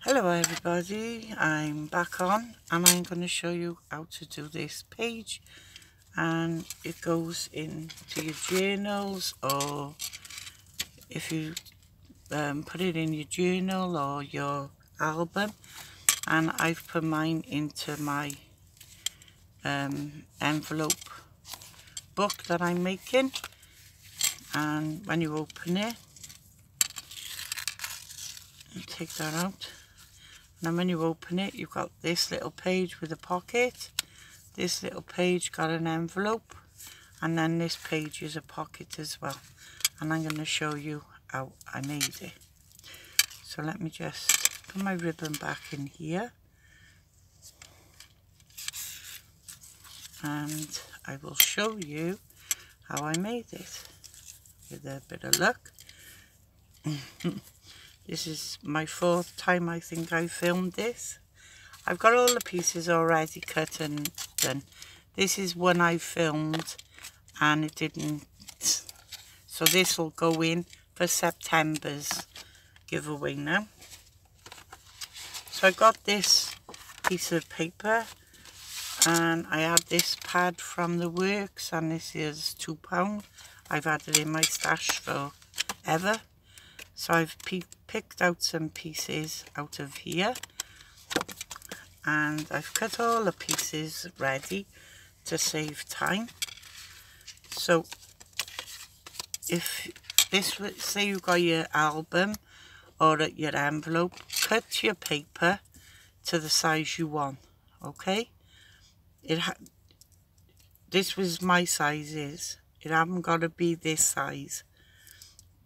Hello everybody, I'm back on and I'm going to show you how to do this page, and it goes into your journals, or if you put it in your journal or your album. And I've put mine into my envelope book that I'm making, and when you open it, you take that out. And when you open it, you've got this little page with a pocket, this little page got an envelope, and then this page is a pocket as well. And I'm going to show you how I made it. So let me just put my ribbon back in here, and I will show you how I made it with a bit of luck. This is my 4th time I think I filmed this. I've got all the pieces already cut and done. This is one I filmed and it didn't, so this will go in for September's giveaway now. So I got this piece of paper and I had this pad from the works, and this is £2. I've had it in my stash forever. So I've picked out some pieces out of here, and I've cut all the pieces ready to save time. So if this, say you got your album or your envelope, cut your paper to the size you want, okay? This was my sizes. It haven't got to be this size,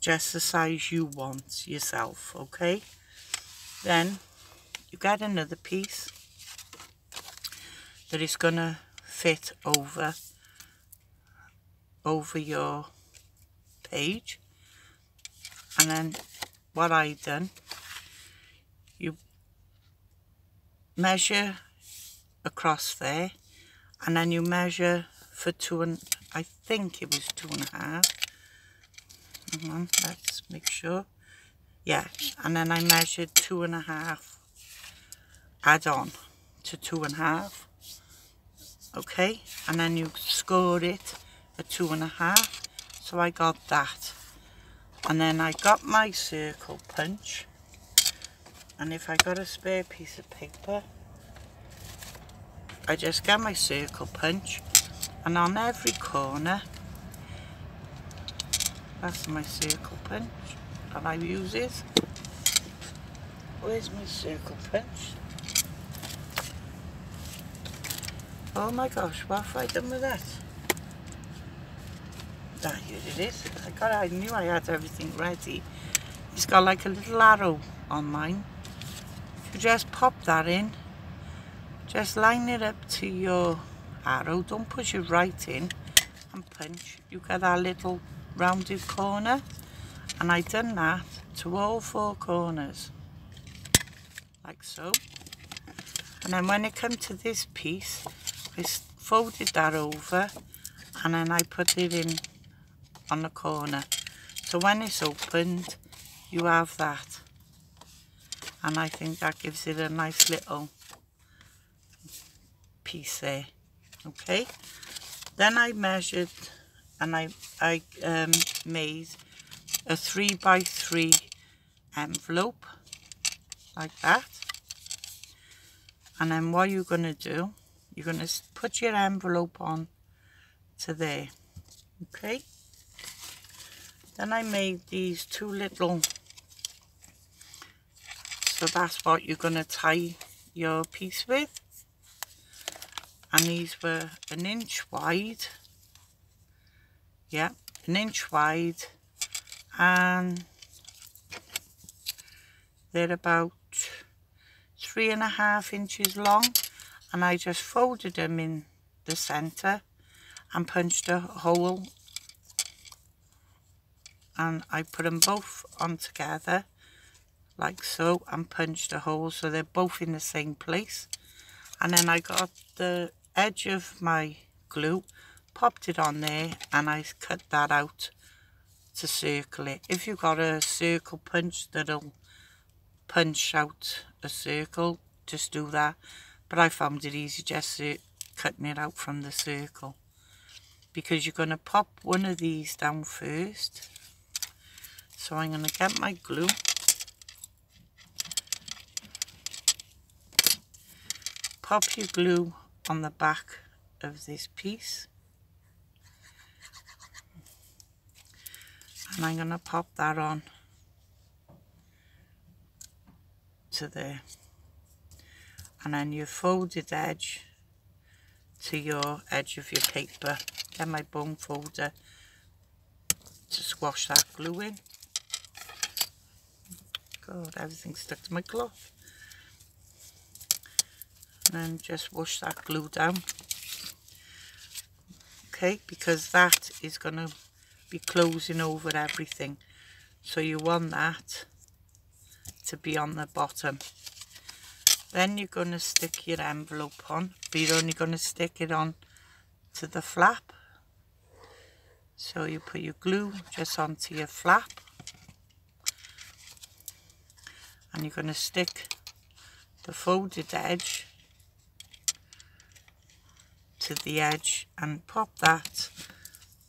just the size you want yourself, okay? Then you get another piece that is gonna fit over your page, and then what I done, you measure across there, and then you measure for I think it was 2.5. Hang on, let's make sure. Yeah, and then I measured 2.5, add on to 2.5. Okay, and then you score it at 2.5. So I got that, and then I got my circle punch, and if I got a spare piece of paper, I just get my circle punch, and on every corner, that's my circle punch that I use it. Where's my circle punch? Oh my gosh, what have I done with that? Ah, here it is. I knew I had everything ready. It's got like a little arrow on mine. You just pop that in. Just line it up to your arrow. Don't push it right in and punch. You get that little rounded corner. And I done that to all 4 corners. Like so. And then when it come to this piece, I folded that over, and then I put it in on the corner. So when it's opened, you have that. And I think that gives it a nice little piece there. Okay. Then I measured, and I made a 3x3 envelope like that. And then what you're going to do, you're going to put your envelope on to there, okay? Then I made these 2 little, so that's what you're going to tie your piece with. And these were 1 inch wide, yeah, 1 inch wide, and they're about 3.5 inches long, and I just folded them in the center and punched a hole, and I put them both on together like so and punched a hole so they're both in the same place. And then I got the edge of my glue, popped it on there, and I cut that out to circle it. If you've got a circle punch that'll punch out a circle, just do that. But I found it easy just cutting it out from the circle, because you're going to pop one of these down first. So I'm going to get my glue, pop your glue on the back of this piece, and I'm going to pop that on to there, and then your folded edge to your edge of your paper. Get my bone folder to squash that glue in. God, everything's stuck to my cloth. And then just wash that glue down. Okay, because that is going to be closing over everything. So you want that to be on the bottom. Then you're going to stick your envelope on, but you're only going to stick it on to the flap. So you put your glue just onto your flap, and you're going to stick the folded edge to the edge and pop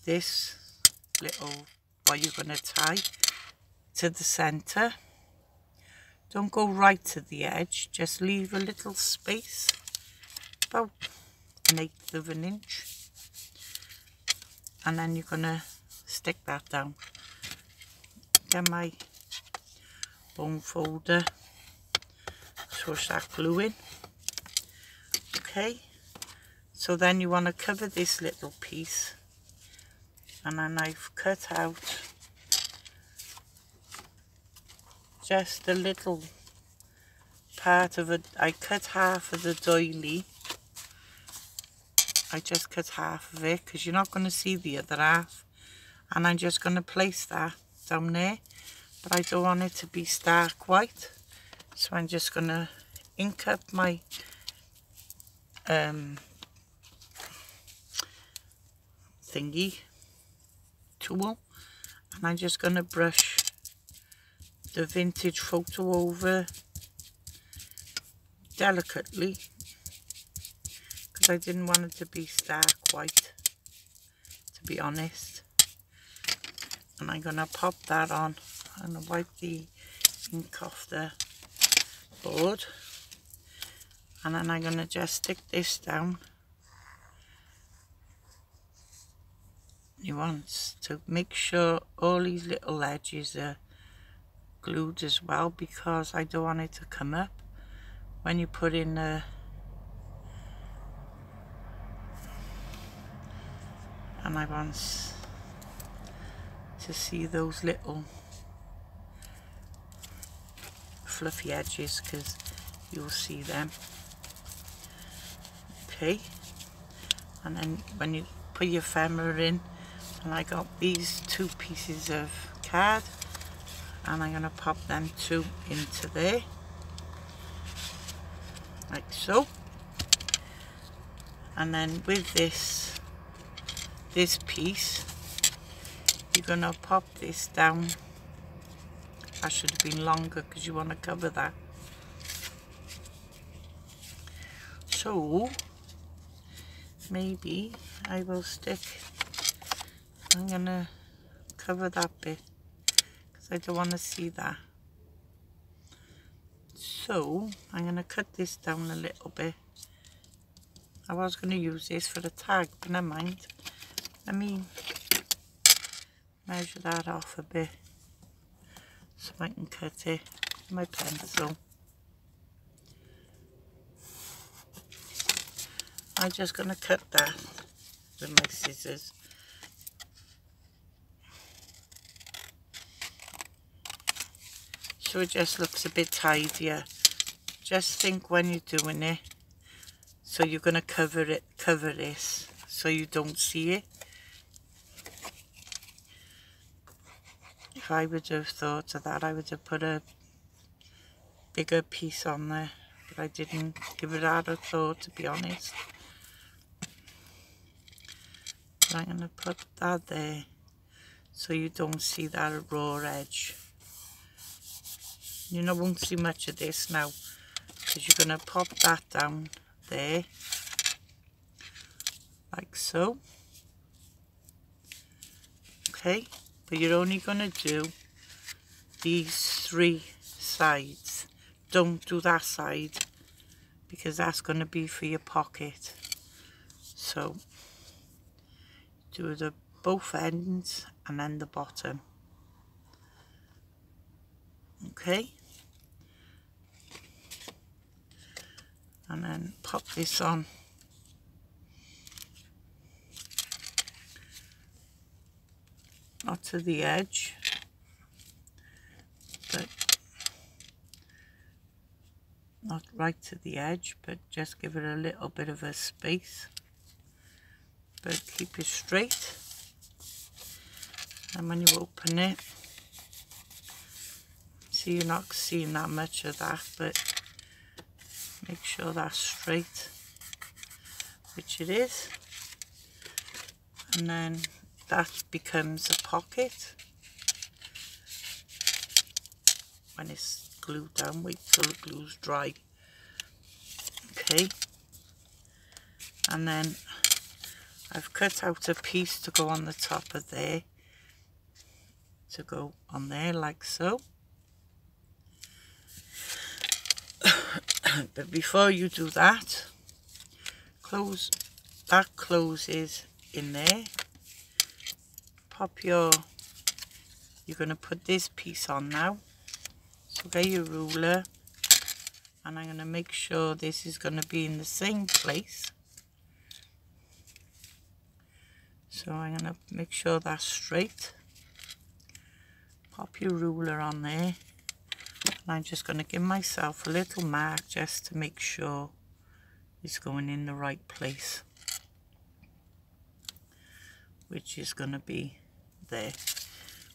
this little, what you're going to tie, to the center. Don't go right to the edge, just leave a little space, about 1/8 of an inch, and then you're going to stick that down. Get my bone folder, swoosh that glue in. Okay, so then you want to cover this little piece, and then I've cut out just a little part of it. I cut half of the doily. I just cut half of it because you're not going to see the other half, and I'm just going to place that down there, but I don't want it to be stark white, so I'm just going to ink up my thingy tool, and I'm just going to brush the vintage photo over delicately, because I didn't want it to be stark white, to be honest. And I'm going to pop that on and wipe the ink off the board, and then I'm going to just stick this down. You want to make sure all these little edges are glued as well, because I don't want it to come up when you put in and I want to see those little fluffy edges, because you'll see them. Okay, and then when you put your ephemera in, and I got these 2 pieces of card, and I'm going to pop them 2 into there, like so. And then with this piece, you're going to pop this down. That should have been longer because you want to cover that. So maybe I will stick, I'm going to cover that bit because I don't want to see that. So I'm going to cut this down a little bit. I was going to use this for the tag, but never mind. Let me measure that off a bit so I can cut it with my pencil. I'm just going to cut that with my scissors. So it just looks a bit tidier. Just think when you're doing it, so you're going to cover this so you don't see it. If I would have thought of that, I would have put a bigger piece on there, but I didn't give it that a thought, to be honest. But I'm going to put that there so you don't see that raw edge. You know, won't see much of this now because you're going to pop that down there like so. Okay, but you're only going to do these 3 sides. Don't do that side because that's going to be for your pocket. So do the both ends and then the bottom. Okay, and then pop this on. Not to the edge, but not right to the edge, but just give it a little bit of a space, but keep it straight. And when you open it, see, you're not seeing that much of that, but make sure that's straight, which it is. And then that becomes a pocket when it's glued down. Wait till the glue's dry. Okay, and then I've cut out a piece to go on the top of there, to go on there like so. But before you do that, closes in there. Pop you're going to put this piece on now. So get your ruler, and I'm going to make sure this is going to be in the same place. So I'm going to make sure that's straight. Pop your ruler on there. And I'm just going to give myself a little mark just to make sure it's going in the right place, which is going to be there.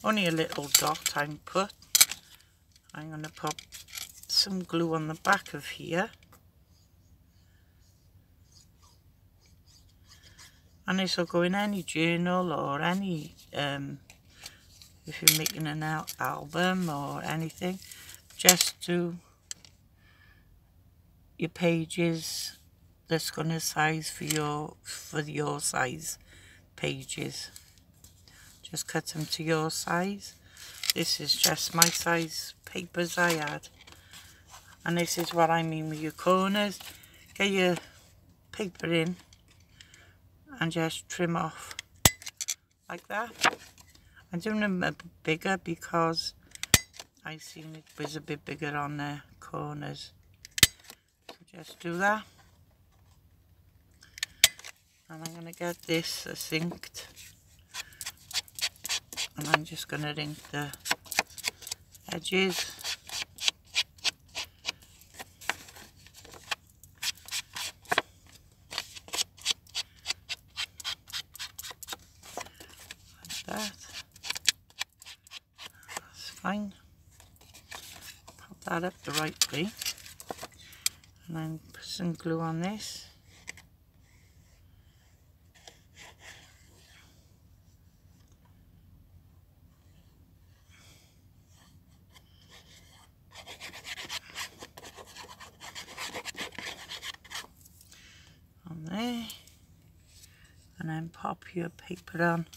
Only a little dot I'm put. I'm going to put some glue on the back of here. And this will go in any journal or any, if you're making an album or anything, just do your pages that's going to size for your size pages. Just cut them to your size. This is just my size papers I had. And this is what I mean with your corners. Get your paper in and just trim off like that. I'm doing them a bit bigger because I seen it was a bit bigger on the corners. So just do that. And I'm going to get this inked. And I'm just going to ink the edges. Like that. That's fine. Pop that up the right way. And then put some glue on this. On there. And then pop your paper on.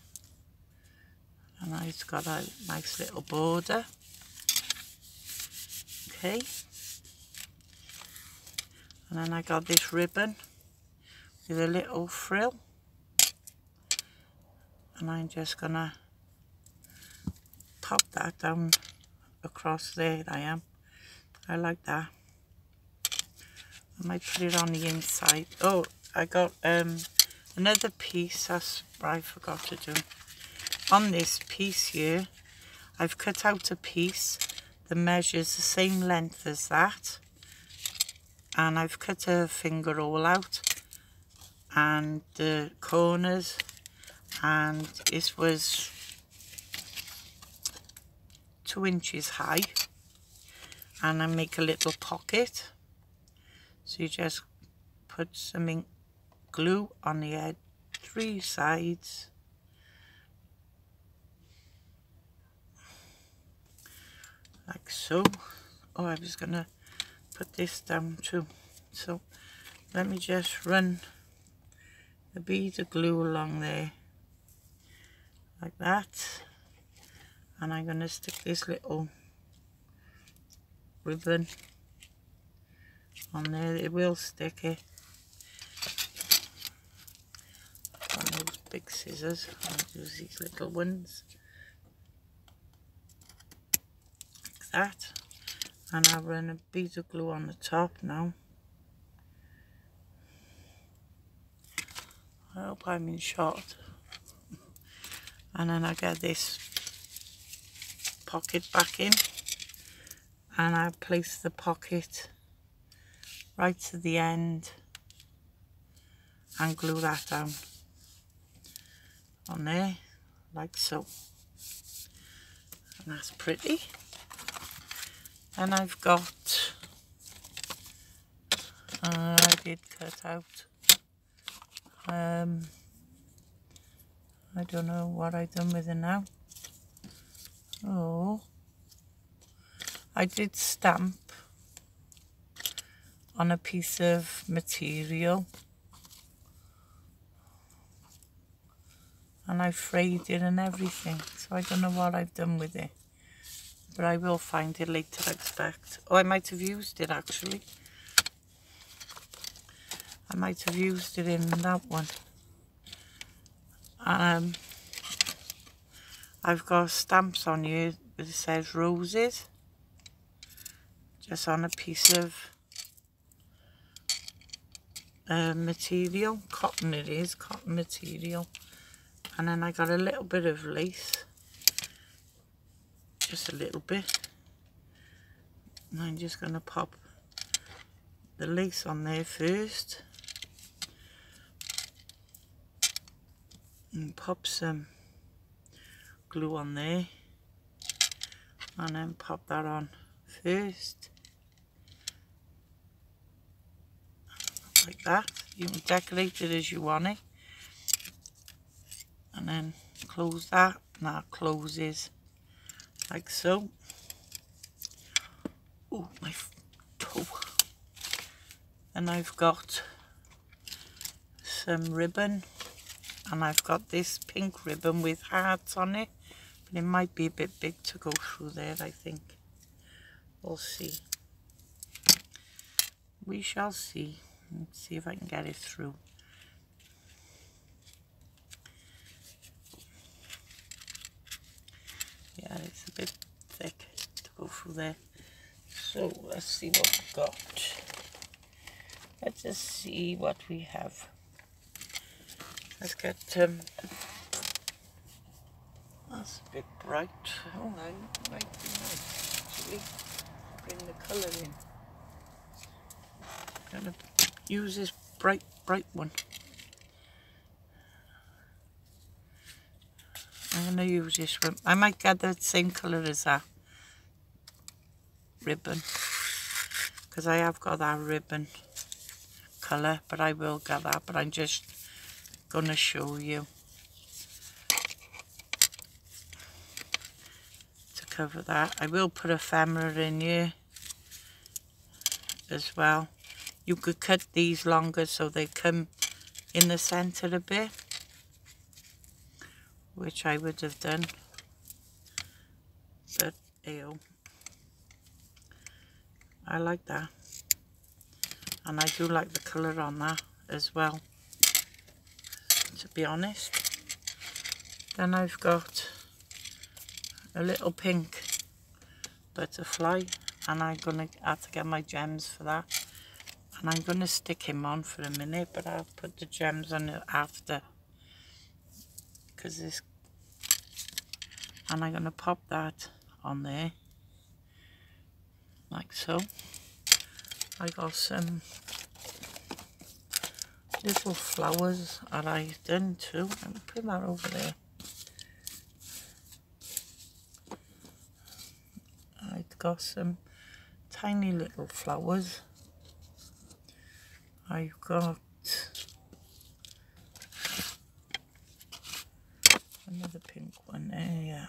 And it's got a nice little border. Okay. And then I got this ribbon with a little frill. And I'm just gonna pop that down across there. I like that. I might put it on the inside. Oh, I got another piece that's I forgot to do. On this piece here, I've cut out a piece that measures the same length as that. And I've cut a finger roll out and the corners, and this was 2 inches high, and I make a little pocket. So you just put some ink glue on the edge, 3 sides, like so. Oh, I was gonna put this down too. So let me just run a bead of glue along there like that, and I'm gonna stick this little ribbon on there. It will stick it. On those big scissors, I'll use these little ones like that, and I'll run a bead of glue on the top now. I hope I'm in shot. And then I get this pocket back in, and I place the pocket right to the end and glue that down on there like so, and that's pretty. And I've got I did cut out I don't know what I've done with it now. Oh, I did stamp on a piece of material, and I frayed it and everything, so I don't know what I've done with it, but I will find it later, I expect. Oh, I might have used it actually. I might have used it in that one. I've got stamps on here that says roses, just on a piece of material, cotton it is, cotton material. And then I got a little bit of lace, just a little bit, and I'm just going to pop the lace on there first, and pop some glue on there, and then pop that on first, like that. You can decorate it as you want it, and then close that, and that closes like so. Oh, my toe. And I've got some ribbon, and I've got this pink ribbon with hearts on it, but it might be a bit big to go through there, I think. We'll see. We shall see. Let's see if I can get it through. Yeah, it's a bit thick to go through there. So let's see what we've got. Let's just see what we have. Let's get that's a bit bright. Oh, that might be nice actually. Bring the colour in. I'm gonna use this bright one. I'm gonna use this one. I might get the same colour as that ribbon, because I have got that ribbon colour, but I will get that, but I'm just gonna show you to cover that. I will put ephemera in here as well. You could cut these longer so they come in the centre a bit, which I would have done, but ew, I like that, and I do like the colour on that as well, to be honest. Then I've got a little pink butterfly, and I'm gonna have to get my gems for that, and I'm gonna stick him on for a minute, but I'll put the gems on it after, because this, and I'm gonna pop that on there like so. I got some little flowers that I've done too. Let me put that over there. I've got some tiny little flowers. I've got another pink one there, yeah.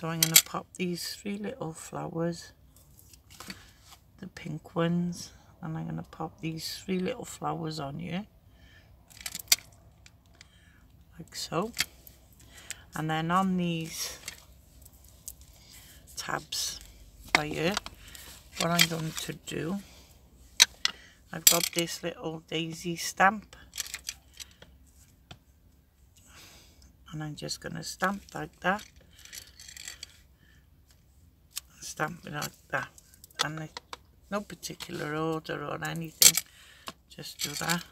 So I'm going to pop these 3 little flowers, the pink ones, and I'm going to pop these 3 little flowers on here, like so. And then on these tabs by here, what I'm going to do, I've got this little daisy stamp, and I'm just going to stamp like that, stamp it like that, and no particular order or anything, just do that.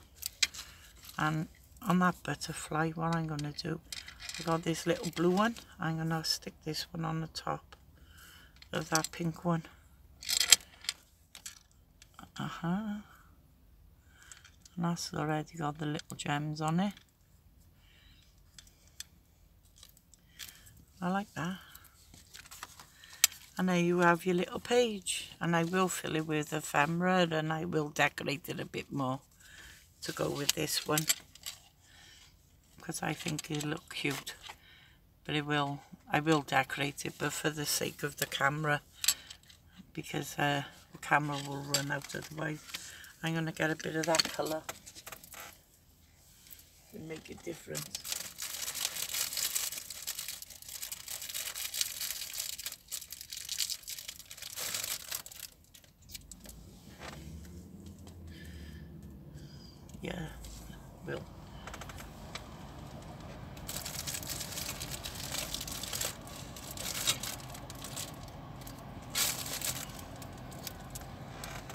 And on that butterfly, what I'm going to do, I got this little blue one, I'm going to stick this one on the top of that pink one. And that's already got the little gems on it. I like that. And there you have your little page, and I will fill it with ephemera, and I will decorate it a bit more to go with this one, because I think it'll look cute. But I will decorate it, but for the sake of the camera, because the camera will run out otherwise. I'm going to get a bit of that colour to make it different. Yeah, will.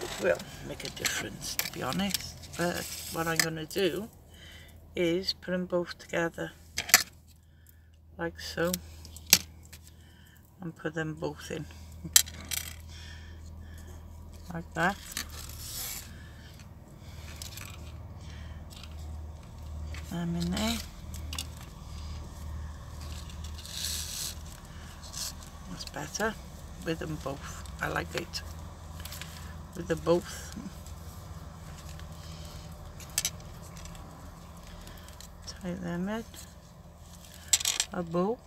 It will make a difference, to be honest. But what I'm going to do is put them both together, like so, and put them both in, like that. Them in there. That's better with them both. I like it with the both. Tie them in a bow.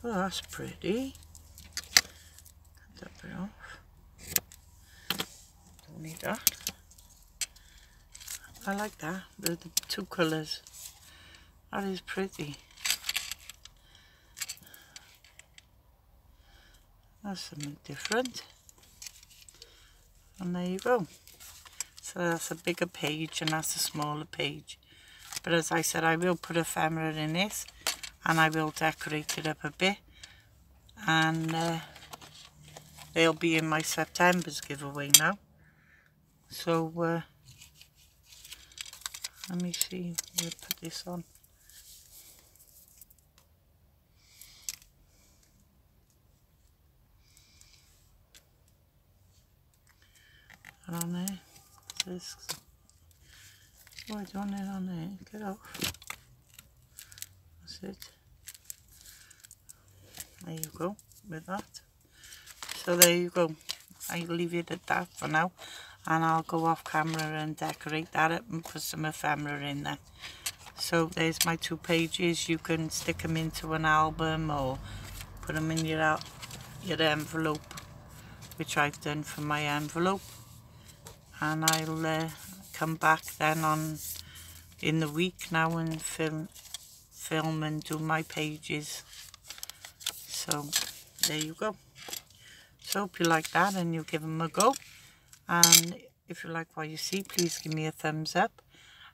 Oh, that's pretty. Cut that bit off. Don't need that. I like that, the 2 colours. That is pretty. That's something different. And there you go. So that's a bigger page and that's a smaller page. But as I said, I will put ephemera in this, and I will decorate it up a bit. And they'll be in my September's giveaway now. So let me see, we'll put this on. Put on there. This. Oh, I don't want it on there. Get off. That's it. There you go with that. So there you go. I'll leave it at that for now, and I'll go off camera and decorate that up and put some ephemera in there. So there's my 2 pages. You can stick them into an album or put them in your envelope, which I've done for my envelope. And I'll come back then in the week now and film and do my pages. So there you go. So hope you like that and you give them a go. And if you like what you see, please give me a thumbs up,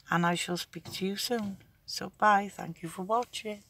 and I shall speak to you soon. So bye, thank you for watching.